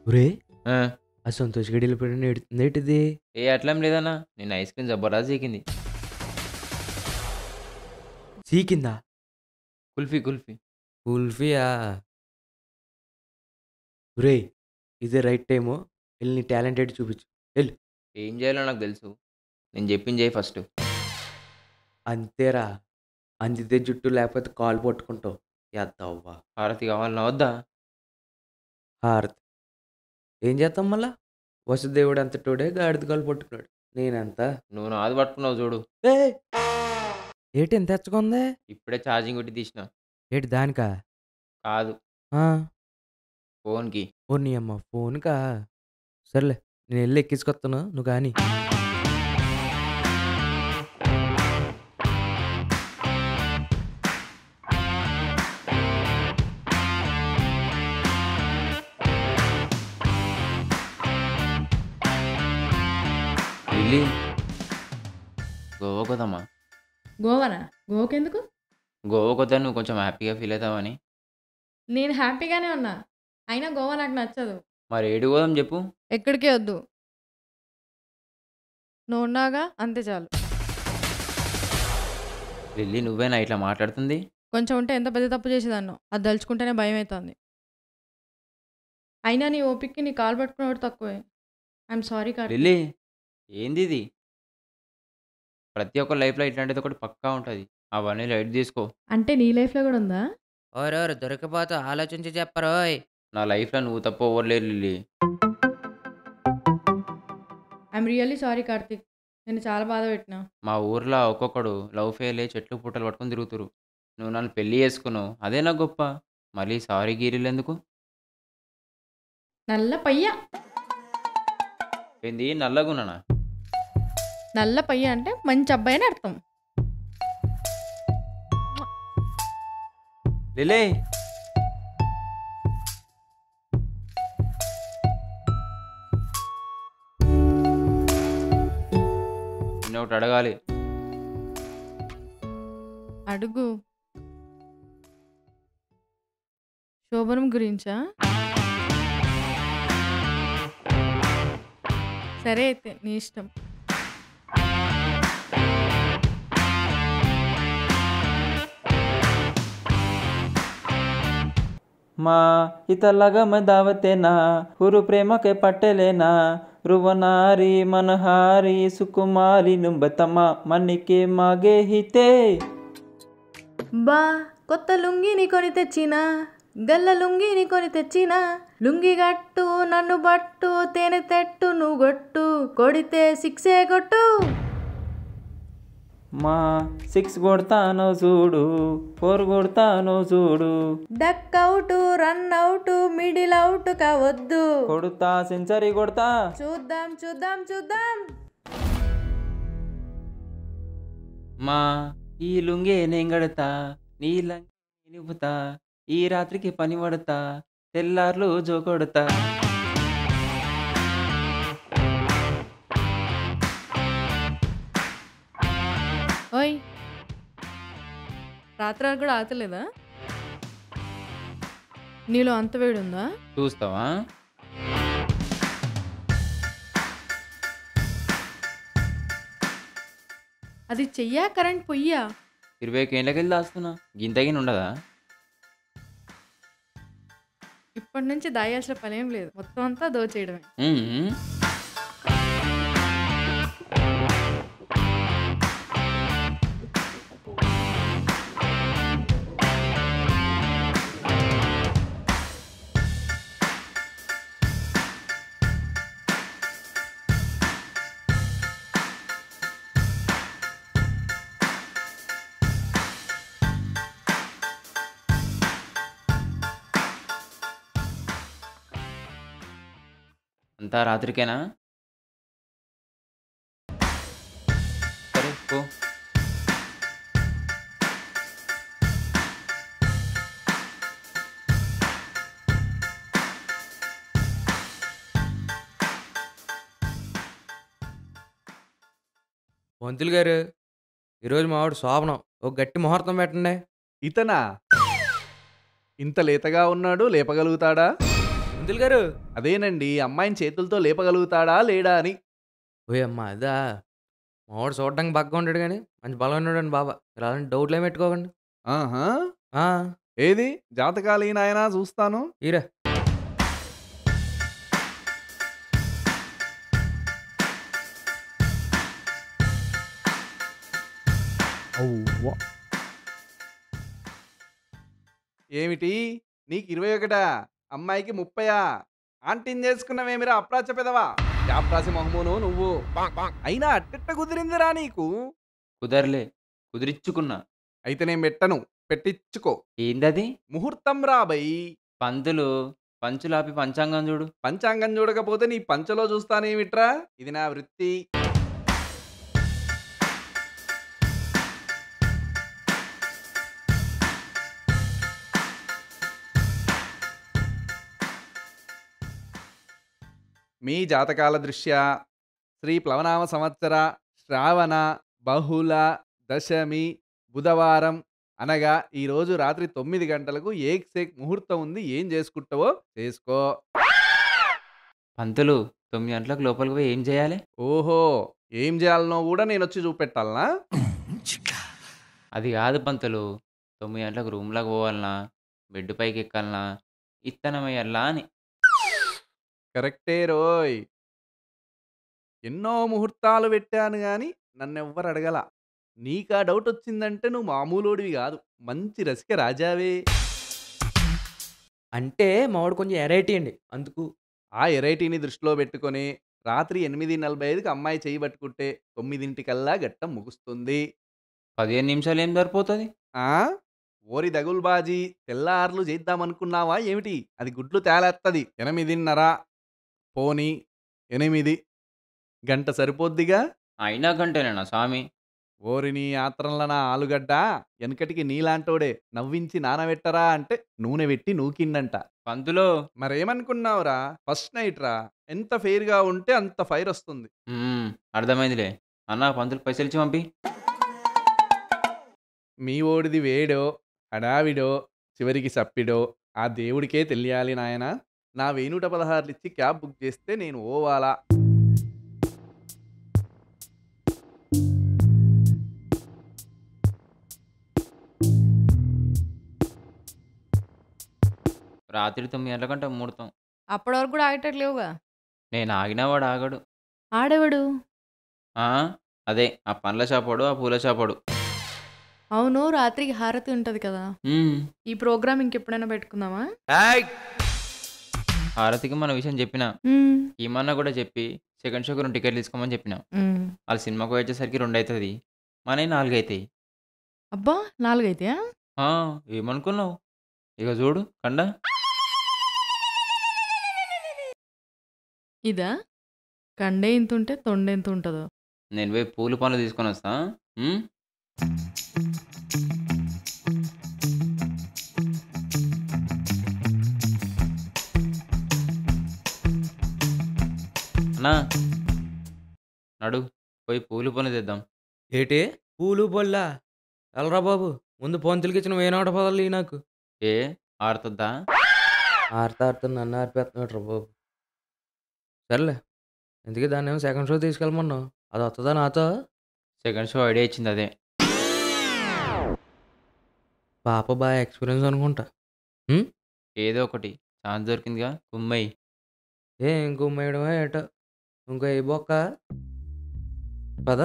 ఒరే ఆ! ఆ సంతోష్ గడు వెళ్ళిపోయాడని ఏడుతుంది ఏంటిది? అట్లేం లేదన్నా. నిన్న ఐస్ క్రీమ్ జబర్దస్త్ జీకింది. సీకిందా? కుల్ఫీ. కుల్ఫీయా? ఒరేయ్! ఇదే రైట్ టైము. ఎళ్లి నీ టాలెంట్ ఏంటో చూపించు. ఎళ్ళు. ఏం జేయాలో నాకు దెలుసు. నేను జెప్పింది జెయి ఫస్టు. అంతేరా. అందితే జుట్టు లేకపోతే కాళ్ళు పట్టుకుంటావు. ఎద్దవ్వ. హారతి కావాలనా వద్దా? హారతి. ఏం చేద్దాం మళ్ళా? వసుదేవుడు అంతటోడే గాడిద కాళ్ళు పట్టుకున్నాడు. నేనెంత? నువ్వు నాది పట్టుకున్నావు జూడు. ఏయ్! ఏటి ఇంత ఎచ్చగుంది? ఇప్పుడే ఛార్జింగ్ పెట్టి తీసినా. ఏటి దానికా? కాదు ఆ! ఫోన్‌కి. ఓరి నీ యమ్మ ఫోనుకా? సర్లే నేనెళ్లి ఎక్కించుకొత్తాను. నువ్వు గాని. లిల్లీ గోవాకి పోదామా? గోవానా? గోవాకెందుకు? గోవాకొద్దని నువ్వు కొంచెం హ్యాపీగా ఫీల్ అయితావని. నేను హ్యాపీగానే ఉన్నా. అయినా గోవా నాకు నచ్చదు. మరి ఏడికి పోదాం జెప్పు? ఎక్కడికి వద్దు. నువ్వున్నావుగా అంతే చాలు. లిల్లీ నువ్వేనా ఇట్లా మాట్లాడుతుంది? కొంచెం ఉంటే ఎంత పెద్ద తప్పు చేసేదాన్నో. అది తలుచుకుంటేనే భయమైతుంది. అయినా నీ ఓపికకి నీ కాలు పట్టుకునేవాడు తక్కువే. I'm sorry Karthik. లిల్లీ ఏందిది? ప్రతి ఒక్కరి లైఫ్‌లో ఇట్లాంటిది ఒకటి పక్కా ఉంటది. అవన్నీ లైట్ తీసుకో. అంటే నీ లైఫ్‌లో కూడా ఉందా? ఓరోరు దొరికిపోతావు ఆలోచించి చెప్పరోయ్. నా లైఫ్‌లో నువ్వు తప్ప ఎవ్వరు లేరు lily. I'm really sorry Karthik. నేను చాలా బాధ పెట్టినా. మా ఊర్లో ఒక్కొక్కడు లవ్ ఫెయిల్ అయ్యి చెట్లు పుట్టలు పట్టుకొని తిరుగుతుర్రు. నువ్వు నన్ను పెళ్లి చేసుకున్నావు. అదే నాకు గొప్ప. మళ్ళీ సారీ గీరీలెందుకు? నల్ల పయ్య. ఏంది నల్లగున్నానా? నల్ల పయ్య అంటే మంచి అబ్బాయి అని అర్థం. లిల్లీ నిన్నొకటి అడగాలి. అడుగు. శోభనం గురించా? సరే అయితే నీ ఇష్టం. మా ఇతలగమ దావతేనా ಹುರು ಪ್ರೇಮಕ್ಕೆ ಪಟ್ಟೆಲೇನಾ ರುವನಾರಿ ಮನಹಾರಿ ಸುಕುಮಾರಿ నుంబతమ మన్నికే మాగే హితే. బా కొత్త లుంగిని కొని తెచ్చిన గల్ల లుంగిని కొని తెచ్చిన లుంగి గట్టు నన్ను బట్టు తేనె తెట్టు నువ్వు గొట్టు కొడితే సిక్సే కొట్టు. మా 6 కొడతానో చూడు 4 కొడతానో చూడు duck out run out middle out కావద్దు. కొడుతా సెంచరీ కొడతా. చూద్దాం చూద్దాం చూద్దాం. మా ఈ లుంగే నేను గడతా నీ లంగి నిపుతా ఈ రాత్రికి పని పడతా తెల్లార్లు జో కొడతా. ఓయ్ రాత్రి కూడా ఆతలేదా? నీలో అంత వేడి ఉందా? చూస్తావా? అది చెయ్యా కరెంట్ పొయ్యా? 20 ఏళ్ళకెళ్ళి దాస్తున్నా గింతగిన ఉండదా? ఇప్పటి నుంచి దాయాల్సిన పనేం లేదు. మొత్తం అంతా దోచేయడమే. హ్మ్. అంతా రాత్రికేనా? సరే పో. పంతులు గారు ఈరోజు మావాడు శోభనం. ఒక గట్టి ముహూర్తం పెట్టండి. ఇతనా? ఇంత లేతగా ఉన్నాడు లేపగలుగుతాడా? పంతులు గారు. అదేనండి అమ్మాయిని చేతులతో లేపగలుగుతాడా లేడా అని. ఓయమ్మా! అదా! మావోడు చూడడానికి బక్కగా ఉంటాడు గానీ, మంచి బలమైనోడండి బాబా. మీరు అలాంటి డౌట్‌లేమి పెట్టుకోకండి. ఆహా! ఆ! ఏది జాతకాలియి నాయనా చూస్తాను. ఇరా. అవ్వ! ఏమిటి? నీకు 21 అమ్మాయికి 30 ఆంటీని చేసుకున్నావేమిరా అప్రాచ పెదవా? యాప్రాసి మొహమును నువ్వు. అయినా అట్టెట్ట కుదిరిందిరా నీకు? కుదరలే. కుదిరిచ్చుకున్నా. అయితే నేను పెట్టను. పెట్టిచ్చుకో. ఏందది? ముహూర్తం రా బై. పంతులు పంచులాపి పంచాంగం చూడు. పంచాంగం చూడకపోతే నీ పంచలో చూస్తానేమిట్రా? ఇది నా వృత్తి. మీ జాతకాల దృష్ట్యా శ్రీ ప్లవనామ సంవత్సర శ్రావణ బహుళ దశమి బుధవారం అనగా ఈరోజు రాత్రి 9 గంటలకు ఏక్సేక్ ముహూర్తం ఉంది. ఏం చేసుకుంటావో చేసుకో. పంతులు 9 గంటలకు లోపలికి పోయి ఏం చేయాలి? ఓహో! ఏం చేయాలనో కూడా నేనొచ్చి చూపెట్టాలనా? అది కాదు పంతులు. 9 గంటలకు రూమ్‌లోకి పోవాలనా? బెడ్ పైకి ఎక్కాలనా? ఇత్తనం ఎయ్యాలా అని. కరెక్టే రోయ్. ఎన్నో ముహూర్తాలు పెట్టాను గాని నన్నెవ్వరు అడగల. నీకా డౌటొచ్చిందంటే నువ్వు మామూలోడివి గాదు. మంచి రసిక రాజావే. అంటే మావోడు కొంచెం ఎరైటీ అండి. అందుకు. ఆ ఎరైటీని దృష్టిలో పెట్టుకొని రాత్రి 8:45కి అమ్మాయి చెయ్యి పట్టుకుంటే 9 గట్టం ముగుస్తుంది. 15 నిమిషాలు ఏం సరిపోతది? ఆ? ఓరి దగుల్బాజీ తెల్లార్లు చేద్దామనుకున్నావా ఏమిటి? అది గుడ్లు తేలేత్తది. 8:30 పోనీ 8 గంట సరిపోద్దిగా? అయినా గంటేనేనా సామి? ఓరి నీ ఆత్రంల నా ఆలుగడ్డ ఎనకటికి నీలాంటోడే నవ్వించి నానబెట్టరా అంటే నూనె పెట్టి నూకిండంట. పంతులు మరేమనుకున్నావురా? ఫస్ట్ నైట్ రా. ఎంత ఫెయిర్‌గా ఉంటే అంత ఫైర్ వస్తుంది. అర్థమైందిలే. అన్నా పంతులు పైసలిచ్చి పంపి. మీ ఓడిది వేడో, హడావిడో, చివరికి సప్పిడో ఆ దేవుడికే తెలియాలి నాయనా. నా 1116 ఇచ్చి క్యాబ్ బుక్ చేస్తే నేను ఓవాలా. రాత్రి 9 గంటలకంట ముహూర్తం. అప్పటి వరకు కూడా ఆగేటట్లేవుగా. నేను ఆగినా వాడు ఆగడు. ఆడెవడు? ఆ! అదే ఆ పండ్ల షాపోడు, ఆ పూల షాపోడు. అవును, రాత్రికి హారతి ఉంటది కదా. హ్మ్. ఈ ప్రోగ్రామ్ ఇంకెప్పుడైనా పెట్టుకుందామా? ఏయ్! హారతికి మన విషయం చెప్పినా. హ్మ్. ఈమన్నా కూడా చెప్పి సెకండ్ షోకి 2 టికెట్లు తీసుకోమని చెప్పినా. హ్మ్. ఆళ్ళు సినిమాకి వచ్చేసరికి 2 అయితది. మనయి 4 అయితాయి. అబ్బా! 4 అయితాయా? ఆ! ఏమనుకున్నావు? ఇగ చూడు కండ. ఇదా? కండే ఇంతుంటే తొండెంత ఉంటదో. నేను పోయి పూల పండ్లు తీసుకొనొస్తా. హ్మ్. అన్నా! నడు పోయి పూల పండ్లు తెద్దాం. ఏటి? పూలు బొల్లా? ఎళ్ళరా బాబు. ముందు పంతులకిచ్చిన 1000 పదాలు ఇయ్యి నాకు. ఏ ఆరుతద్దా? ఆడుతుంది నన్ను ఆర్పేత్తన్నాడురా బాబు. సర్లే. ఇంతకీ దాన్నేమో సెకండ్ షో తీసుకెళ్ళమన్నావు. అదొత్తదా నాతో? సెకండ్ షో ఐడియా ఇచ్చింది అదే. పాప బాగా ఎక్స్‌పీరియన్స్ అనుకుంటా. హ్మ్. ఏదో ఒకటి ఛాన్స్ దొరికిందిగా కుమ్మేయ్. ఏం కుమ్మేయడమో ఏటో. ఇంకో ఎయ్యి బొక్క. పద.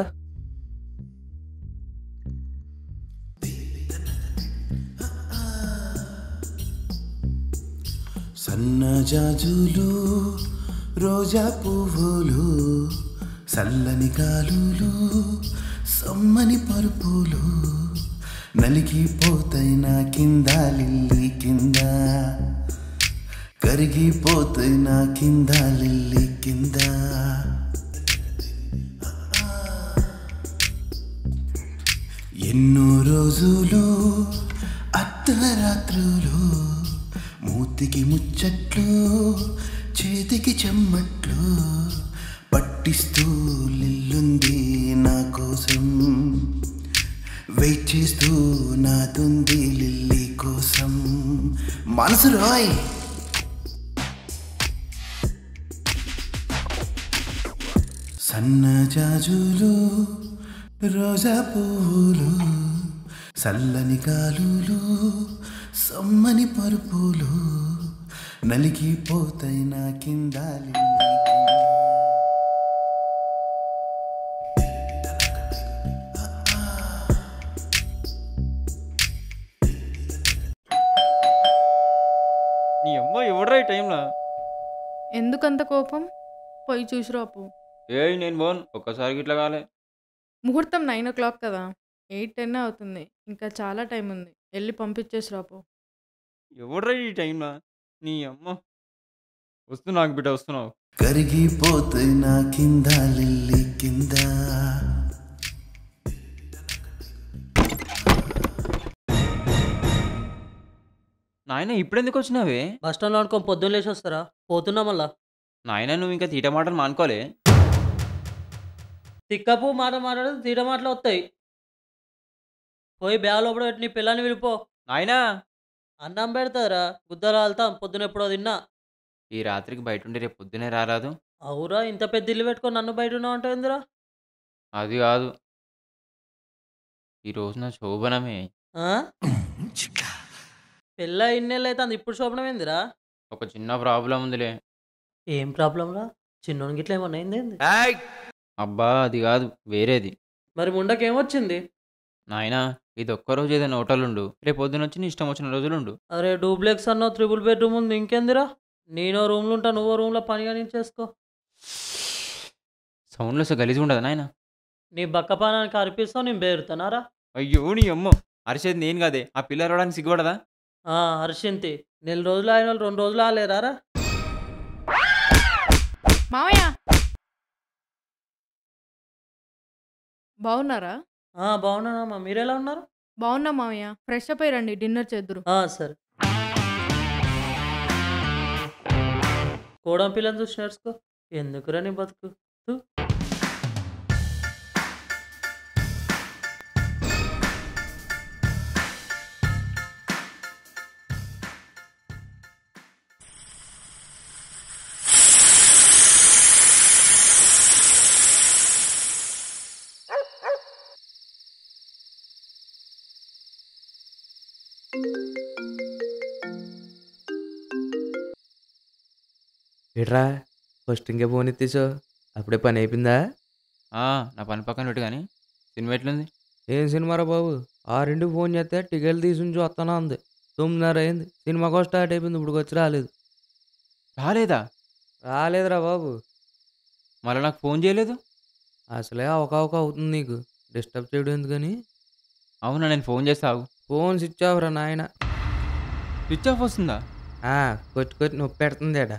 సన్నజాజులు రోజా పువ్వులు చల్లని గాలులు సమ్మని పరుపులు నలిగిపోతైనా కింద లిల్లీ కింద కరిగిపోతైనా కింద లిల్లీ కింద ఎన్నో రోజులు అర్ధరాత్రులు మూతికి ముచ్చట్లు చేతికి చెమ్మట్లు పట్టిస్తూ లిల్లుంది నా కోసం వెయిట్ చేస్తూ నాదుంది లిల్లీ కోసం మనసు రాయ్ సన్నజాజులు రోజా పువ్వులు చల్లని గాలులు సమ్మని పరుపులు నలిగిపోతాయి నా కిందాలి నీ అమ్మ ఎవడరా ఈ టైంలో? ఎందుకంత కోపం? పోయి చూసిరాపు. ఏయ్ నేను పోను, ఒక్కసారికి ఇట్లా కాలే. ముహూర్తం 9 o'clock కదా, 8-10 అవుతుంది. ఇంకా చాలా టైం ఉంది. వెళ్ళి పంపించేసిరాపు. ఎవడరా ఈ టైంలో? నీ అమ్మ వస్తున్నావు బిడ్డ, వస్తున్నావు. కరిగిపోతాయి నా కిందాలి కింద నాయన ఇప్పుడెందుకు వచ్చినావే? బస్ స్టాండ్లో అనుకో పొద్దున్న లేచి వస్తారా? పోతున్నా మళ్ళా. నాయన నువ్వు ఇంకా తీట మాటలు మానుకోలే. తిక్కపు మాట మాట్లాడు, తీట మాటలు వస్తాయి. పోయి బ్యాగ్ లోపల పెట్టి నీ పిల్లని విడిపో. నాయనా అన్నం పెడతారా? గుద్దలు వెళ్తాం, పొద్దున ఎప్పుడో తిన్నా. ఈ రాత్రికి బయట ఉండి రేపు పొద్దునే రారాదు. అవురా, ఇంత పెద్ద ఇల్లు పెట్టుకొని నన్ను బయట ఉన్నావు అంటే ఏందిరా? అది కాదు, ఈరోజు నా శోభనమే. ఆ? పిల్ల ఇన్నేళ్ళు అవుతుంది, ఇప్పుడు శోభనం ఏందిరా? ఒక చిన్న ప్రాబ్లం ఉందిలే. ఏం ప్రాబ్లం రా? చిన్నోనికి ఇట్లా ఏమన్నా అయింది ఏంది? అబ్బా అది కాదు, వేరేది. మరి ముండకేమొచ్చింది? నాయనా ఇది ఒక్కరోజు ఏదైనా హోటలుండు, రేపు పొద్దున వచ్చి నీ ఇష్టం వచ్చిన రోజులుండు. అరే డూప్లెక్స్ అన్నావు, 3 bedroom ఉంది, ఇంకేందిరా? నేనో రూమ్లో ఉంటా, నువ్వో రూమ్లో పనిగా నేను చేసుకో. సౌండ్లో గలీజ్ ఉండదు నాయన. నీ బక్క పానానికి అర్పిస్తావు, నేను బేరుతానారా? అయ్యో నీ అమ్మ, అరిచేది నేను కాదే, ఆ పిల్ల రావడానికి సిగ్గుపడదా? హర్షింతి 4 రోజులు ఆయన వాళ్ళు 2 రోజులు ఆలేరారా? మావయ్య బాగున్నారా? బాగున్నానమ్మా, మీరెలా ఉన్నారు? బాగున్నా మావయ్య. ఫ్రెష్ అప్ అయ్యి రండి, డిన్నర్ చేద్దురు. సరే. కోడం పిల్లని చూసి నేర్చుకో. ఎందుకురా నీ బతుకు? తు. ఏట్రా ఫస్ట్ ఇంకే ఫోన్ ఎత్తేసో, అప్పుడే పని అయిపోయిందా? నా పని పక్కన పెట్టి కానీ సినిమా ఎట్లుంది? ఏం సినిమారా బాబు? 6 ఫోన్ చేస్తే టికెట్లు తీసుకుని వస్తానా ఉంది. 9:30 అయింది, సినిమా కూడా స్టార్ట్ అయిపోయింది, ఇప్పుడు వచ్చి రాలేదు. రాలేదా? రాలేదురా బాబు. మళ్ళీ నాకు ఫోన్ చేయలేదు. అసలే అవక అవుతుంది నీకు, డిస్టర్బ్ చేయడం ఎందుకని. అవునా, నేను ఫోన్ చేస్తావు. ఫోన్ స్విచ్ ఆఫ్ రా నాయన. స్విచ్ ఆఫ్ వస్తుందా? కొట్టి నొప్పి పెడుతుంది ఏడ.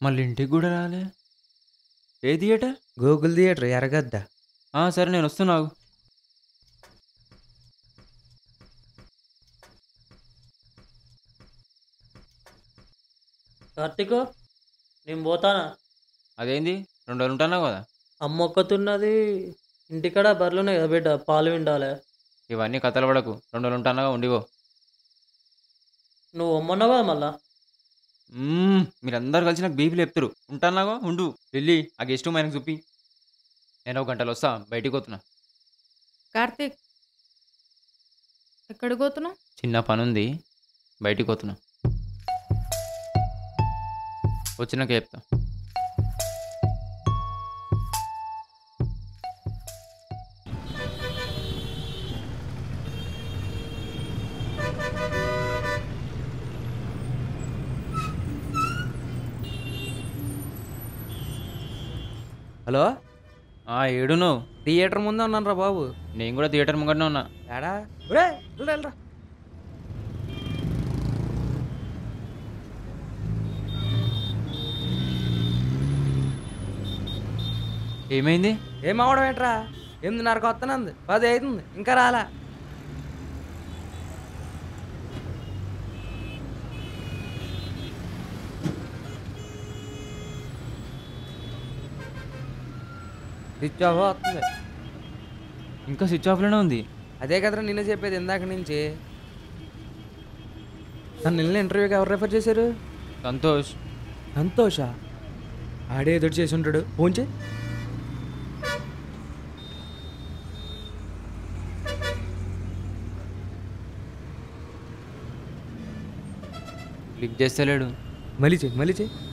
మళ్ళీ ఇంటికి కూడా రాలే. ఏ థియేటర్? Google theatre, Erragadda. సరే నేను వస్తున్నావు. కార్తీకు, నేను పోతానా? అదేంది 2 రోజులు ఉంటానా కదా? అమ్మ ఒక్కతున్నది, ఇంటికాడ బర్రెలు ఉన్నాయి కదా బిడ్డ, పాలు విండాలి. ఇవన్నీ కథలు పడకు, 2 రోజులు ఉంటానాగా, ఉండిగో. నువ్వు అమ్మన్నావు కదా మళ్ళా. మీరందరూ కలిసి నాకు బీపీలు చెప్తారు. ఉంటానాగా, ఉండు. వెళ్ళి ఆ గెస్ట్ రూమ్ ఆయనకు చూపి. నేను 1 గంటలో వస్తా, బయటికి పోతున్నా. కార్తీక్, ఎక్కడికి పోతున్నావు? చిన్న పని ఉంది, బయటికి పోతున్నా. వచ్చినాక చెప్తా. హలో, ఏడు నువ్వు థియేటర్ ముందే ఉన్నాను రా బాబు. నేను కూడా థియేటర్ ముంగటనే ఉన్నా. ఏడా వెళ్ళరా. ఏమైంది? ఏం అవడం ఏంట్రా? 8:30 వస్తానంది, 10 అవుతుంది, ఇంకా రాలా. స్విచ్ ఆఫ్ వస్తుంది. ఇంకా స్విచ్ ఆఫ్లోనే ఉంది. అదే కదరా నిన్నే చెప్పేది ఇందాక నుంచి. నన్ను నిన్న ఇంటర్వ్యూకి ఎవరు రెఫర్ చేశారు? సంతోష్. సంతోషా? ఆడే ఎదురు చేసి ఉంటాడు, ఫోన్ చేయి. లిఫ్ట్ చేస్తలేడు. మళ్ళీ చెయ్యి మళ్ళీ చెయ్యి.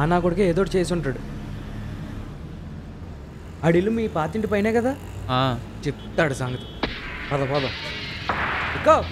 నా కొడుకే ఏదో ఒకటి చేసి ఉంటాడు. ఆడిల్లు మీ పాతింటి పైనే కదా, ఆ, చెప్తాడు సంగతి. పద పద. ఇక్కో